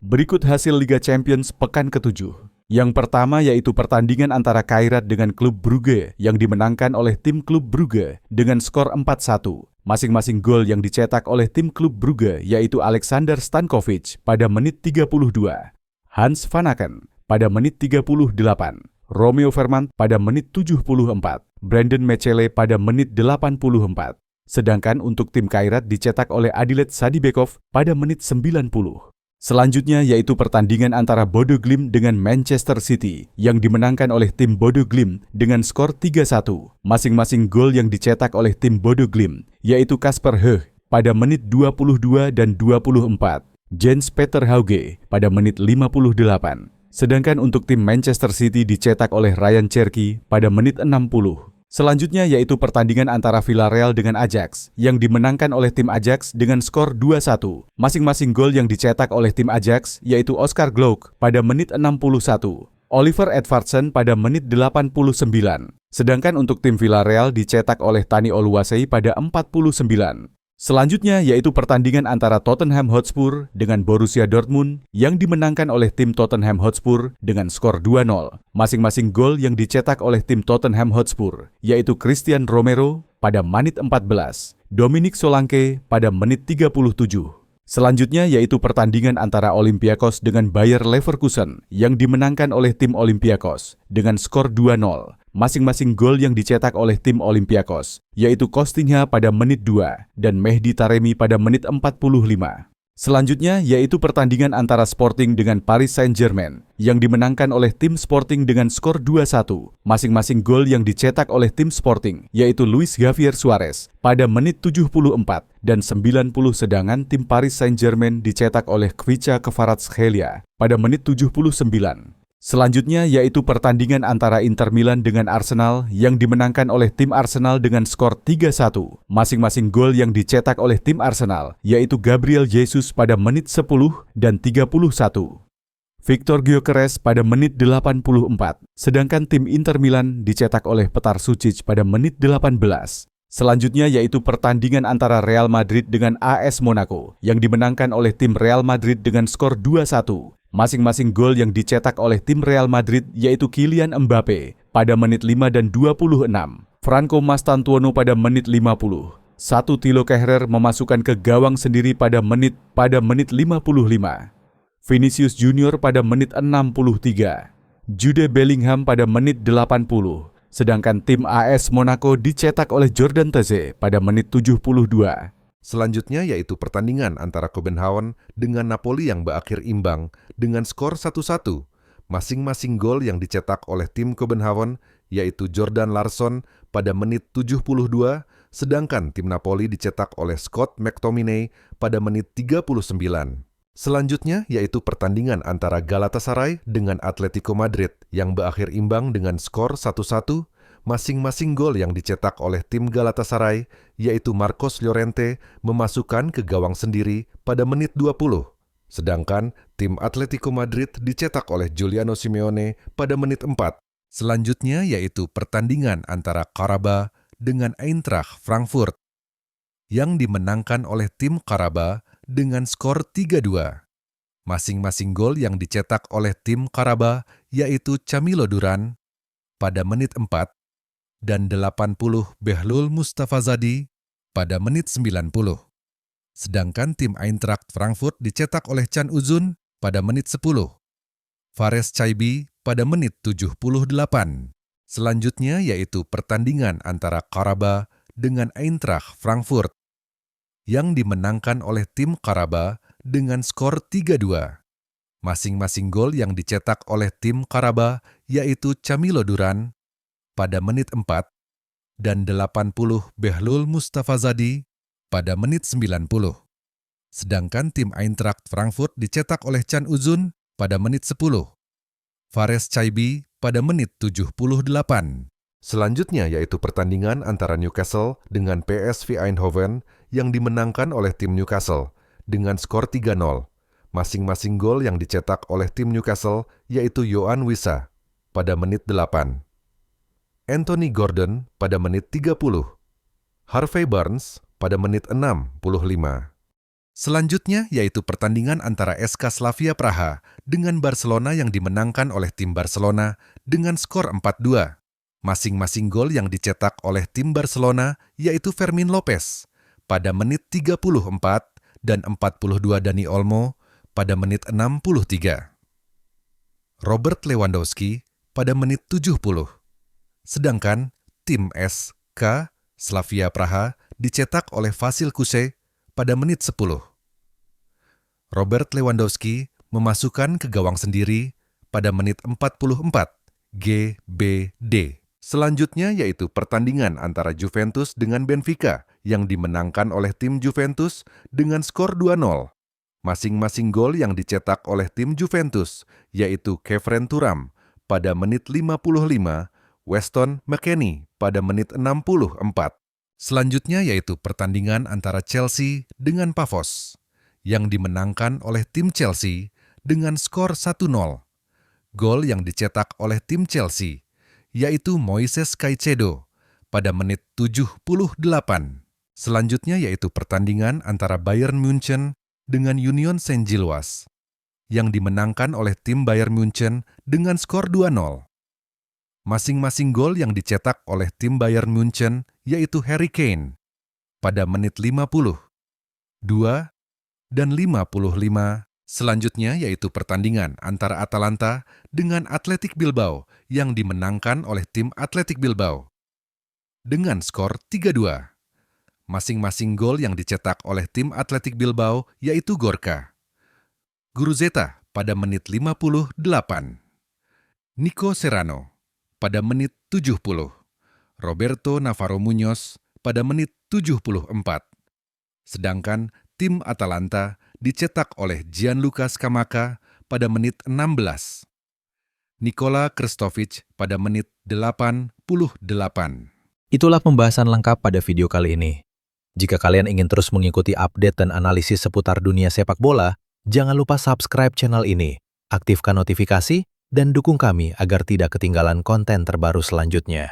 Berikut hasil Liga Champions pekan ke-7. Yang pertama yaitu pertandingan antara Kairat dengan klub Brugge yang dimenangkan oleh tim klub Brugge dengan skor 4-1. Masing-masing gol yang dicetak oleh tim klub Brugge yaitu Alexander Stankovic pada menit 32, Hans van Aken pada menit 38, Romeo Vermaat pada menit 74, Brandon Mechele pada menit 84. Sedangkan untuk tim Kairat dicetak oleh Adilet Sadibekov pada menit 90. Selanjutnya yaitu pertandingan antara Bodo Glimt dengan Manchester City yang dimenangkan oleh tim Bodo Glimt dengan skor 3-1. Masing-masing gol yang dicetak oleh tim Bodo Glimt yaitu Kasper Høeg pada menit 22 dan 24, Jens Peter Hauge pada menit 58. Sedangkan untuk tim Manchester City dicetak oleh Ryan Cherki pada menit 60. Selanjutnya yaitu pertandingan antara Villarreal dengan Ajax yang dimenangkan oleh tim Ajax dengan skor 2-1. Masing-masing gol yang dicetak oleh tim Ajax yaitu Oscar Glouk pada menit 61, Oliver Edvardsen pada menit 89. Sedangkan untuk tim Villarreal dicetak oleh Tani Oluwaseyi pada 49. Selanjutnya yaitu pertandingan antara Tottenham Hotspur dengan Borussia Dortmund yang dimenangkan oleh tim Tottenham Hotspur dengan skor 2-0. Masing-masing gol yang dicetak oleh tim Tottenham Hotspur yaitu Christian Romero pada menit 14, Dominic Solanke pada menit 37. Selanjutnya yaitu pertandingan antara Olympiakos dengan Bayer Leverkusen yang dimenangkan oleh tim Olympiakos dengan skor 2-0. Masing-masing gol yang dicetak oleh tim Olympiakos yaitu Costinha pada menit 2 dan Mehdi Taremi pada menit 45. Selanjutnya yaitu pertandingan antara Sporting dengan Paris Saint-Germain yang dimenangkan oleh tim Sporting dengan skor 2-1. Masing-masing gol yang dicetak oleh tim Sporting yaitu Luis Javier Suarez pada menit 74 dan 90, sedangkan tim Paris Saint-Germain dicetak oleh Kvicha Kvaratskhelia pada menit 79. Selanjutnya yaitu pertandingan antara Inter Milan dengan Arsenal yang dimenangkan oleh tim Arsenal dengan skor 3-1. Masing-masing gol yang dicetak oleh tim Arsenal yaitu Gabriel Jesus pada menit 10 dan 31. Victor Gyökeres pada menit 84, sedangkan tim Inter Milan dicetak oleh Petar Sucic pada menit 18. Selanjutnya yaitu pertandingan antara Real Madrid dengan AS Monaco yang dimenangkan oleh tim Real Madrid dengan skor 2-1. Masing-masing gol yang dicetak oleh tim Real Madrid yaitu Kylian Mbappe pada menit 5 dan 26, Franco Mastantuono pada menit 50. Thilo Kehrer memasukkan ke gawang sendiri pada menit 55. Vinicius Junior pada menit 63. Jude Bellingham pada menit 80. Sedangkan tim AS Monaco dicetak oleh Jordan Teze pada menit 72. Selanjutnya yaitu pertandingan antara Kopenhagen dengan Napoli yang berakhir imbang dengan skor 1-1. Masing-masing gol yang dicetak oleh tim Kopenhagen yaitu Jordan Larsson pada menit 72, sedangkan tim Napoli dicetak oleh Scott McTominay pada menit 39. Selanjutnya yaitu pertandingan antara Galatasaray dengan Atletico Madrid yang berakhir imbang dengan skor 1-1. Masing-masing gol yang dicetak oleh tim Galatasaray, yaitu Marcos Llorente, memasukkan ke gawang sendiri pada menit 20. Sedangkan tim Atletico Madrid dicetak oleh Giuliano Simeone pada menit 4. Selanjutnya yaitu pertandingan antara Qarabağ dengan Eintracht Frankfurt, yang dimenangkan oleh tim Qarabağ dengan skor 3-2. Masing-masing gol yang dicetak oleh tim Qarabağ, yaitu Camilo Duran pada menit 4, dan 80 Behlul Mustafazadi pada menit 90. Sedangkan tim Eintracht Frankfurt dicetak oleh Can Uzun pada menit 10. Fares Chaibi pada menit 78. Selanjutnya yaitu pertandingan antara Qarabağ dengan Eintracht Frankfurt yang dimenangkan oleh tim Qarabağ dengan skor 3-2. Masing-masing gol yang dicetak oleh tim Qarabağ yaitu Camilo Duran pada menit 4 dan 80 Behlul Mustafazadi pada menit 90. Sedangkan tim Eintracht Frankfurt dicetak oleh Can Uzun pada menit 10. Fares Chaibi pada menit 78. Selanjutnya yaitu pertandingan antara Newcastle dengan PSV Eindhoven yang dimenangkan oleh tim Newcastle dengan skor 3-0. Masing-masing gol yang dicetak oleh tim Newcastle yaitu Yohan Wissa pada menit 8. Anthony Gordon pada menit 30. Harvey Barnes pada menit 65. Selanjutnya yaitu pertandingan antara SK Slavia Praha dengan Barcelona yang dimenangkan oleh tim Barcelona dengan skor 4-2. Masing-masing gol yang dicetak oleh tim Barcelona yaitu Fermin Lopez pada menit 34 dan 42 Dani Olmo pada menit 63. Robert Lewandowski pada menit 70. Sedangkan tim SK Slavia Praha dicetak oleh Vasil Kuse pada menit 10. Robert Lewandowski memasukkan ke gawang sendiri pada menit 44 GBD. Selanjutnya yaitu pertandingan antara Juventus dengan Benfica yang dimenangkan oleh tim Juventus dengan skor 2-0. Masing-masing gol yang dicetak oleh tim Juventus yaitu Kevin Thuram pada menit 55, Weston McKennie pada menit 64. Selanjutnya yaitu pertandingan antara Chelsea dengan Pafos yang dimenangkan oleh tim Chelsea dengan skor 1-0. Gol yang dicetak oleh tim Chelsea yaitu Moises Caicedo pada menit 78. Selanjutnya yaitu pertandingan antara Bayern München dengan Union Saint-Gilloise yang dimenangkan oleh tim Bayern München dengan skor 2-0. Masing-masing gol yang dicetak oleh tim Bayern München yaitu Harry Kane pada menit 50, 2, dan 55. Selanjutnya yaitu pertandingan antara Atalanta dengan Athletic Bilbao yang dimenangkan oleh tim Athletic Bilbao dengan skor 3-2. Masing-masing gol yang dicetak oleh tim Athletic Bilbao yaitu Gorka Guruzeta pada menit 58, Nico Serrano pada menit 70, Roberto Navarro Muñoz pada menit 74. Sedangkan tim Atalanta dicetak oleh Gianluca Scamacca pada menit 16. Nikola Krstovic pada menit 88. Itulah pembahasan lengkap pada video kali ini. Jika kalian ingin terus mengikuti update dan analisis seputar dunia sepak bola, jangan lupa subscribe channel ini, aktifkan notifikasi, dan dukung kami agar tidak ketinggalan konten terbaru selanjutnya.